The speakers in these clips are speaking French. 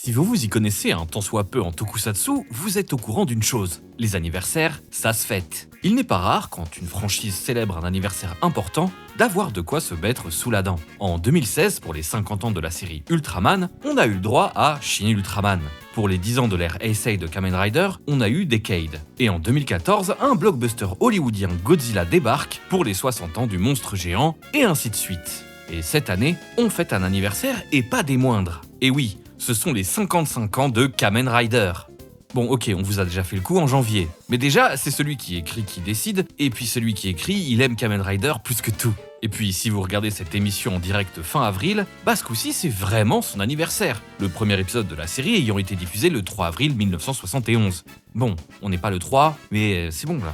Si vous vous y connaissez un tant soit peu en tokusatsu, vous êtes au courant d'une chose. Les anniversaires, ça se fête. Il n'est pas rare, quand une franchise célèbre un anniversaire important, d'avoir de quoi se mettre sous la dent. En 2016, pour les 50 ans de la série Ultraman, on a eu le droit à Shin Ultraman. Pour les 10 ans de l'ère Heisei de Kamen Rider, on a eu Decade. Et en 2014, un blockbuster hollywoodien Godzilla débarque pour les 60 ans du monstre géant, et ainsi de suite. Et cette année, on fête un anniversaire et pas des moindres. Et oui, ce sont les 55 ans de Kamen Rider. Bon, ok, on vous a déjà fait le coup en janvier. Mais déjà, c'est celui qui écrit qui décide, et puis celui qui écrit, il aime Kamen Rider plus que tout. Et puis, si vous regardez cette émission en direct fin avril, bah ce coup-ci, c'est vraiment son anniversaire. Le premier épisode de la série ayant été diffusé le 3 avril 1971. Bon, on n'est pas le 3, mais c'est bon là.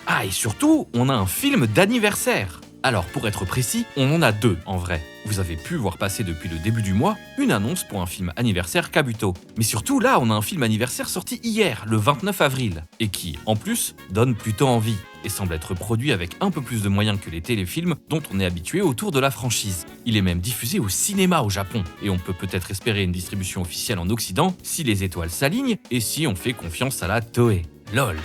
Ah, et surtout, on a un film d'anniversaire. Alors, pour être précis, on en a deux en vrai. Vous avez pu voir passer depuis le début du mois une annonce pour un film anniversaire Kabuto. Mais surtout, là, on a un film anniversaire sorti hier, le 29 avril, et qui, en plus, donne plutôt envie, et semble être produit avec un peu plus de moyens que les téléfilms dont on est habitué autour de la franchise. Il est même diffusé au cinéma au Japon, et on peut peut-être espérer une distribution officielle en Occident si les étoiles s'alignent et si on fait confiance à la Toei. LOL.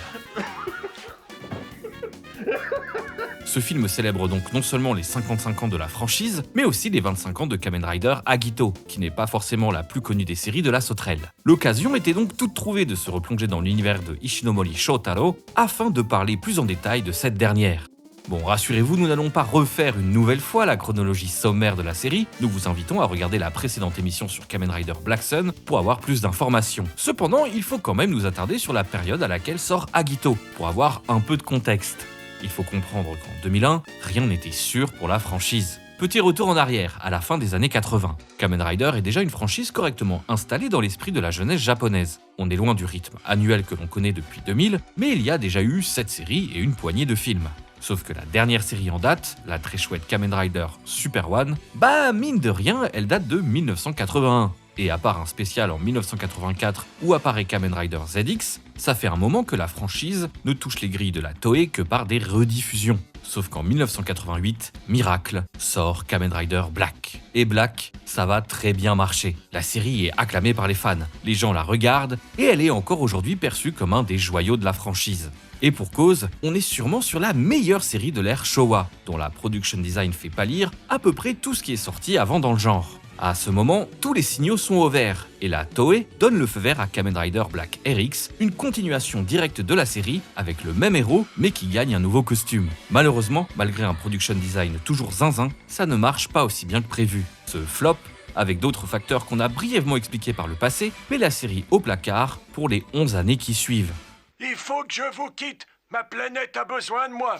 Ce film célèbre donc non seulement les 55 ans de la franchise, mais aussi les 25 ans de Kamen Rider Agito, qui n'est pas forcément la plus connue des séries de la sauterelle. L'occasion était donc toute trouvée de se replonger dans l'univers de Ishinomori Shotaro afin de parler plus en détail de cette dernière. Bon, rassurez-vous, nous n'allons pas refaire une nouvelle fois la chronologie sommaire de la série, nous vous invitons à regarder la précédente émission sur Kamen Rider Black Sun pour avoir plus d'informations. Cependant, il faut quand même nous attarder sur la période à laquelle sort Agito, pour avoir un peu de contexte. Il faut comprendre qu'en 2001, rien n'était sûr pour la franchise. Petit retour en arrière, à la fin des années 80. Kamen Rider est déjà une franchise correctement installée dans l'esprit de la jeunesse japonaise. On est loin du rythme annuel que l'on connaît depuis 2000, mais il y a déjà eu 7 séries et une poignée de films. Sauf que la dernière série en date, la très chouette Kamen Rider Super One, bah mine de rien, elle date de 1981. Et à part un spécial en 1984 où apparaît Kamen Rider ZX, ça fait un moment que la franchise ne touche les grilles de la Toei que par des rediffusions. Sauf qu'en 1988, miracle, sort Kamen Rider Black. Et Black, ça va très bien marcher. La série est acclamée par les fans, les gens la regardent, et elle est encore aujourd'hui perçue comme un des joyaux de la franchise. Et pour cause, on est sûrement sur la meilleure série de l'ère Showa, dont la production design fait pâlir à peu près tout ce qui est sorti avant dans le genre. À ce moment, tous les signaux sont au vert, et la Toei donne le feu vert à Kamen Rider Black RX, une continuation directe de la série, avec le même héros, mais qui gagne un nouveau costume. Malheureusement, malgré un production design toujours zinzin, ça ne marche pas aussi bien que prévu. Ce flop, avec d'autres facteurs qu'on a brièvement expliqués par le passé, met la série au placard pour les 11 années qui suivent. Il faut que je vous quitte. Ma planète a besoin de moi.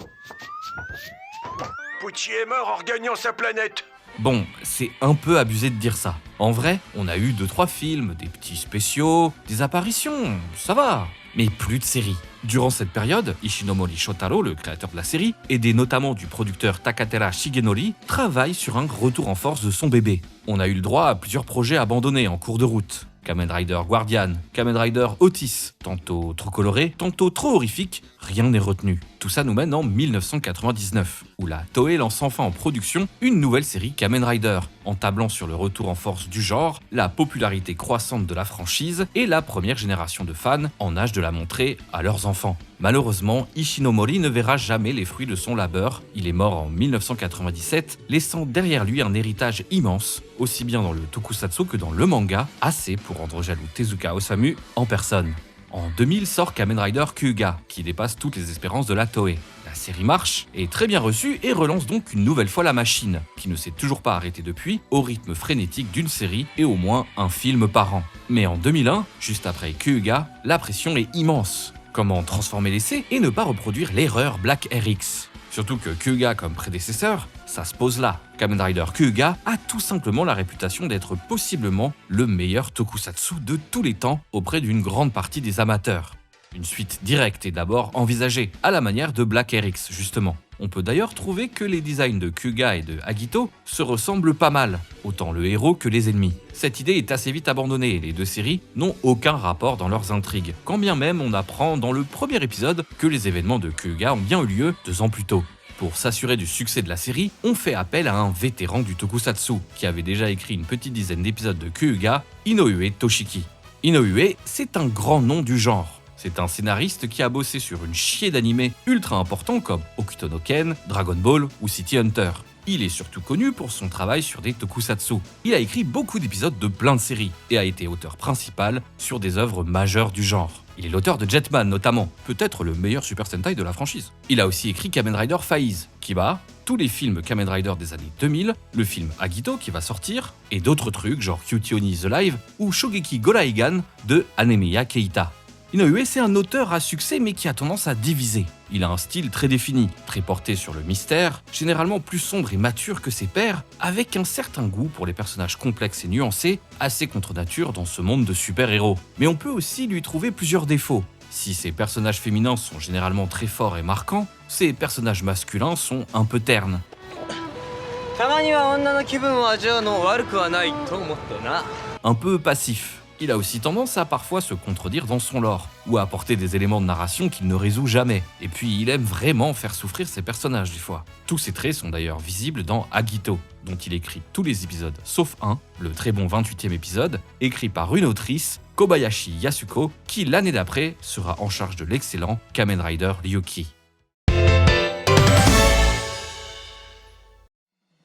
Pucci est mort en regagnant sa planète. Bon, c'est un peu abusé de dire ça. En vrai, on a eu 2-3 films, des petits spéciaux, des apparitions, ça va. Mais plus de séries. Durant cette période, Ishinomori Shotaro, le créateur de la série, aidé notamment du producteur Takatera Shigenori, travaille sur un retour en force de son bébé. On a eu le droit à plusieurs projets abandonnés en cours de route. Kamen Rider Guardian, Kamen Rider Otis, tantôt trop coloré, tantôt trop horrifique, rien n'est retenu. Tout ça nous mène en 1999, où la Toei lance enfin en production une nouvelle série Kamen Rider, en tablant sur le retour en force du genre, la popularité croissante de la franchise et la première génération de fans en âge de la montrer à leurs enfants. Malheureusement, Ishinomori ne verra jamais les fruits de son labeur. Il est mort en 1997, laissant derrière lui un héritage immense, aussi bien dans le tokusatsu que dans le manga, assez pour rendre jaloux Tezuka Osamu en personne. En 2000 sort Kamen Rider Kyuga, qui dépasse toutes les espérances de la Toei. La série marche, est très bien reçue et relance donc une nouvelle fois la machine, qui ne s'est toujours pas arrêtée depuis, au rythme frénétique d'une série et au moins un film par an. Mais en 2001, juste après Kyuga, la pression est immense. Comment transformer l'essai et ne pas reproduire l'erreur Black RX? Surtout que Kyuga comme prédécesseur, ça se pose là. Kamen Rider Kyuga a tout simplement la réputation d'être possiblement le meilleur tokusatsu de tous les temps auprès d'une grande partie des amateurs. Une suite directe est d'abord envisagée, à la manière de Black RX justement. On peut d'ailleurs trouver que les designs de Kyuga et de Agito se ressemblent pas mal, autant le héros que les ennemis. Cette idée est assez vite abandonnée et les deux séries n'ont aucun rapport dans leurs intrigues, quand bien même on apprend dans le premier épisode que les événements de Kyuga ont bien eu lieu 2 ans plus tôt. Pour s'assurer du succès de la série, on fait appel à un vétéran du tokusatsu qui avait déjà écrit une petite dizaine d'épisodes de Kyuuga, Inoue Toshiki. Inoue, c'est un grand nom du genre. C'est un scénariste qui a bossé sur une chier d'animés ultra importants comme Hokuto no Ken, Dragon Ball ou City Hunter. Il est surtout connu pour son travail sur des tokusatsu. Il a écrit beaucoup d'épisodes de plein de séries et a été auteur principal sur des œuvres majeures du genre. Il est l'auteur de Jetman notamment, peut-être le meilleur Super Sentai de la franchise. Il a aussi écrit Kamen Rider Faiz, Kiba, tous les films Kamen Rider des années 2000, le film Agito qui va sortir, et d'autres trucs genre Kyuuchi Oni The Live ou Shogeki Golaigan de Hanemiya Keita. Inoue, c'est un auteur à succès mais qui a tendance à diviser. Il a un style très défini, très porté sur le mystère, généralement plus sombre et mature que ses pairs, avec un certain goût pour les personnages complexes et nuancés, assez contre nature dans ce monde de super-héros. Mais on peut aussi lui trouver plusieurs défauts. Si ses personnages féminins sont généralement très forts et marquants, ses personnages masculins sont un peu ternes. Un peu passifs. Il a aussi tendance à parfois se contredire dans son lore, ou à apporter des éléments de narration qu'il ne résout jamais. Et puis il aime vraiment faire souffrir ses personnages des fois. Tous ces traits sont d'ailleurs visibles dans Agito, dont il écrit tous les épisodes sauf un, le très bon 28e épisode, écrit par une autrice, Kobayashi Yasuko, qui l'année d'après sera en charge de l'excellent Kamen Rider Ryuki.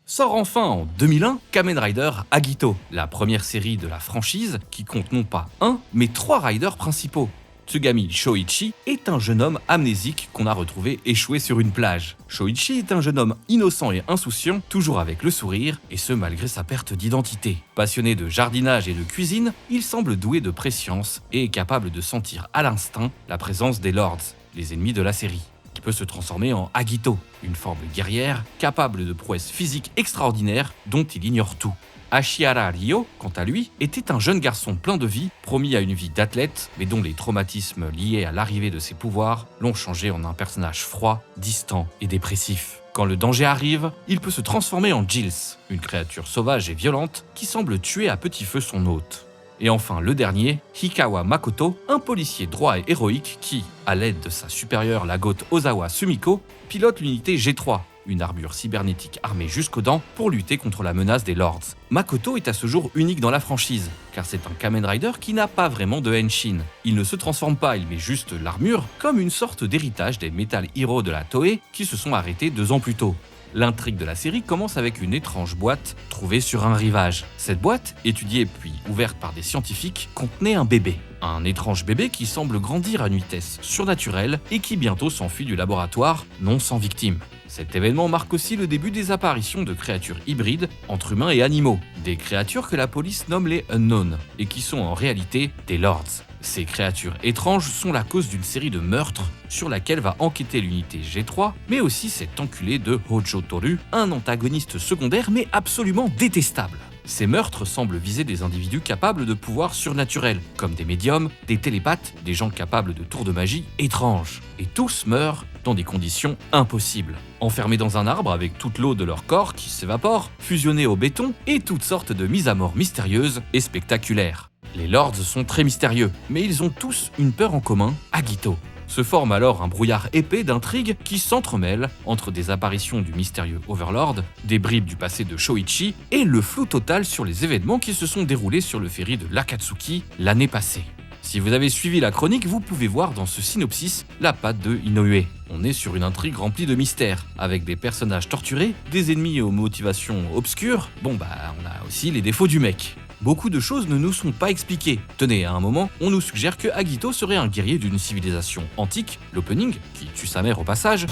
Sort enfin en 2001 Kamen Rider Agito, la première série de la franchise qui compte non pas un, mais 3 riders principaux. Tsugami Shoichi est un jeune homme amnésique qu'on a retrouvé échoué sur une plage. Shoichi est un jeune homme innocent et insouciant, toujours avec le sourire, et ce malgré sa perte d'identité. Passionné de jardinage et de cuisine, il semble doué de prescience et est capable de sentir à l'instinct la présence des Lords, les ennemis de la série. Il peut se transformer en Agito, une forme guerrière capable de prouesses physiques extraordinaires dont il ignore tout. Ashihara Ryo, quant à lui, était un jeune garçon plein de vie, promis à une vie d'athlète, mais dont les traumatismes liés à l'arrivée de ses pouvoirs l'ont changé en un personnage froid, distant et dépressif. Quand le danger arrive, il peut se transformer en Gills, une créature sauvage et violente qui semble tuer à petit feu son hôte. Et enfin le dernier, Hikawa Makoto, un policier droit et héroïque qui, à l'aide de sa supérieure la goth Ozawa Sumiko, pilote l'unité G3, une armure cybernétique armée jusqu'aux dents pour lutter contre la menace des Lords. Makoto est à ce jour unique dans la franchise, car c'est un Kamen Rider qui n'a pas vraiment de Henshin. Il ne se transforme pas, il met juste l'armure comme une sorte d'héritage des Metal Hero de la Toei qui se sont arrêtés 2 ans plus tôt. L'intrigue de la série commence avec une étrange boîte trouvée sur un rivage. Cette boîte, étudiée puis ouverte par des scientifiques, contenait un bébé. Un étrange bébé qui semble grandir à une vitesse surnaturelle et qui bientôt s'enfuit du laboratoire, non sans victime. Cet événement marque aussi le début des apparitions de créatures hybrides entre humains et animaux, des créatures que la police nomme les Unknown et qui sont en réalité des Lords. Ces créatures étranges sont la cause d'une série de meurtres sur laquelle va enquêter l'unité G3, mais aussi cet enculé de Hojo Toru, un antagoniste secondaire mais absolument détestable. Ces meurtres semblent viser des individus capables de pouvoirs surnaturels, comme des médiums, des télépathes, des gens capables de tours de magie étranges. Et tous meurent dans des conditions impossibles. Enfermés dans un arbre avec toute l'eau de leur corps qui s'évapore, fusionnés au béton et toutes sortes de mises à mort mystérieuses et spectaculaires. Les Lords sont très mystérieux, mais ils ont tous une peur en commun, Agito. Se forme alors un brouillard épais d'intrigues qui s'entremêlent entre des apparitions du mystérieux Overlord, des bribes du passé de Shoichi et le flou total sur les événements qui se sont déroulés sur le ferry de l'Akatsuki l'année passée. Si vous avez suivi la chronique, vous pouvez voir dans ce synopsis la patte de Inoue. On est sur une intrigue remplie de mystères, avec des personnages torturés, des ennemis aux motivations obscures. On a aussi les défauts du mec. Beaucoup de choses ne nous sont pas expliquées. Tenez, à un moment, on nous suggère que Agito serait un guerrier d'une civilisation antique, l'opening, qui tue sa mère au passage,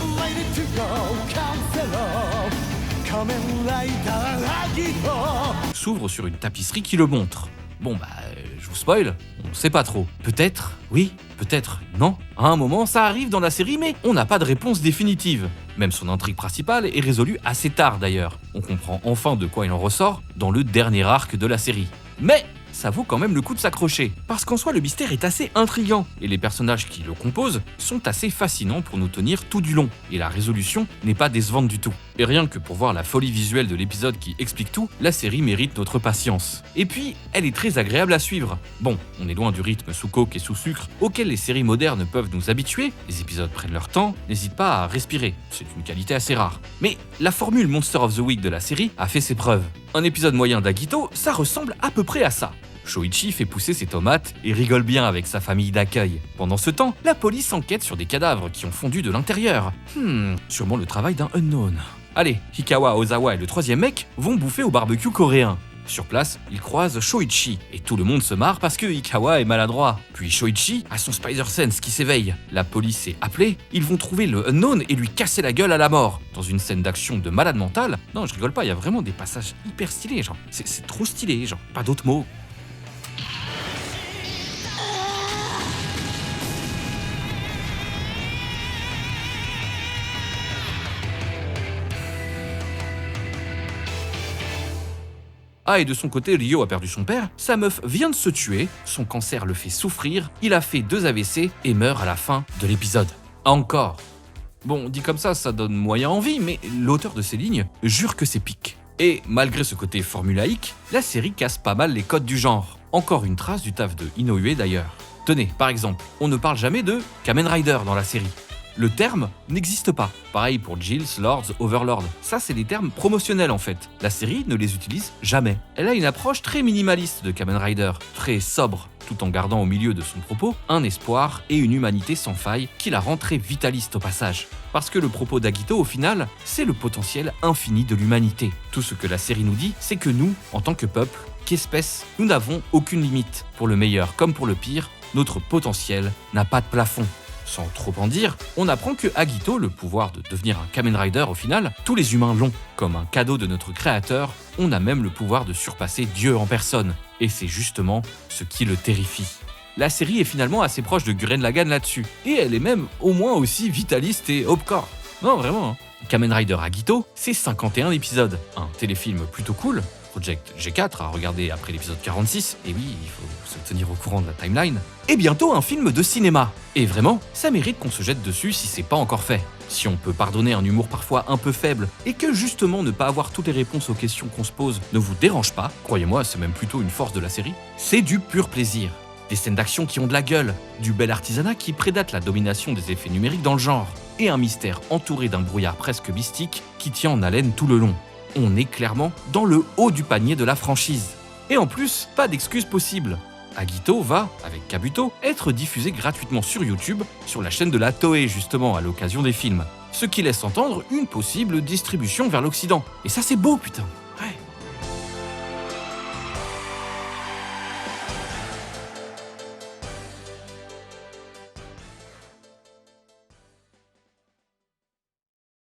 s'ouvre sur une tapisserie qui le montre. Je vous spoil, on sait pas trop. Peut-être, oui, peut-être, non. À un moment, ça arrive dans la série, mais on n'a pas de réponse définitive. Même son intrigue principale est résolue assez tard d'ailleurs. On comprend enfin de quoi il en ressort dans le dernier arc de la série. Mais ça vaut quand même le coup de s'accrocher. Parce qu'en soi, le mystère est assez intriguant, et les personnages qui le composent sont assez fascinants pour nous tenir tout du long, et la résolution n'est pas décevante du tout. Et rien que pour voir la folie visuelle de l'épisode qui explique tout, la série mérite notre patience. Et puis, elle est très agréable à suivre. Bon, on est loin du rythme sous coke et sous sucre auquel les séries modernes peuvent nous habituer, les épisodes prennent leur temps, n'hésite pas à respirer, c'est une qualité assez rare. Mais la formule Monster of the Week de la série a fait ses preuves. Un épisode moyen d'Agito, ça ressemble à peu près à ça. Shoichi fait pousser ses tomates et rigole bien avec sa famille d'accueil. Pendant ce temps, la police enquête sur des cadavres qui ont fondu de l'intérieur. Sûrement le travail d'un unknown. Allez, Hikawa, Ozawa et le troisième mec vont bouffer au barbecue coréen. Sur place, ils croisent Shoichi et tout le monde se marre parce que Hikawa est maladroit. Puis Shoichi a son Spider Sense qui s'éveille. La police est appelée, ils vont trouver le unknown et lui casser la gueule à la mort. Dans une scène d'action de malade mental, non je rigole pas, il y a vraiment des passages hyper stylés, genre c'est trop stylé, genre pas d'autres mots. Ah, et de son côté, Ryo a perdu son père, sa meuf vient de se tuer, son cancer le fait souffrir, il a fait 2 AVC et meurt à la fin de l'épisode. Encore. Bon, dit comme ça donne moyen envie, mais l'auteur de ces lignes jure que c'est pique. Et malgré ce côté formulaïque, la série casse pas mal les codes du genre. Encore une trace du taf de Inoue d'ailleurs. Tenez, par exemple, on ne parle jamais de Kamen Rider dans la série. Le terme n'existe pas. Pareil pour Gills, Lords, Overlord. Ça, c'est des termes promotionnels en fait. La série ne les utilise jamais. Elle a une approche très minimaliste de Kamen Rider, très sobre, tout en gardant au milieu de son propos un espoir et une humanité sans faille qui la rend très vitaliste au passage. Parce que le propos d'Agito, au final, c'est le potentiel infini de l'humanité. Tout ce que la série nous dit, c'est que nous, en tant que peuple, qu'espèce, nous n'avons aucune limite. Pour le meilleur comme pour le pire, notre potentiel n'a pas de plafond. Sans trop en dire, on apprend que Agito, le pouvoir de devenir un Kamen Rider au final, tous les humains l'ont. Comme un cadeau de notre créateur, on a même le pouvoir de surpasser Dieu en personne. Et c'est justement ce qui le terrifie. La série est finalement assez proche de Gurren Lagann là-dessus. Et elle est même au moins aussi vitaliste et hardcore. Non, vraiment. Hein. Kamen Rider Agito, c'est 51 épisodes. Un téléfilm plutôt cool. Project G4 à regarder après l'épisode 46, et oui, il faut se tenir au courant de la timeline, et bientôt un film de cinéma. Et vraiment, ça mérite qu'on se jette dessus si c'est pas encore fait. Si on peut pardonner un humour parfois un peu faible, et que justement ne pas avoir toutes les réponses aux questions qu'on se pose ne vous dérange pas, croyez-moi, c'est même plutôt une force de la série, c'est du pur plaisir. Des scènes d'action qui ont de la gueule, du bel artisanat qui prédate la domination des effets numériques dans le genre, et un mystère entouré d'un brouillard presque mystique qui tient en haleine tout le long. On est clairement dans le haut du panier de la franchise. Et en plus, pas d'excuse possible. Agito va, avec Kabuto, être diffusé gratuitement sur YouTube, sur la chaîne de la Toei justement à l'occasion des films. Ce qui laisse entendre une possible distribution vers l'Occident. Et ça c'est beau putain.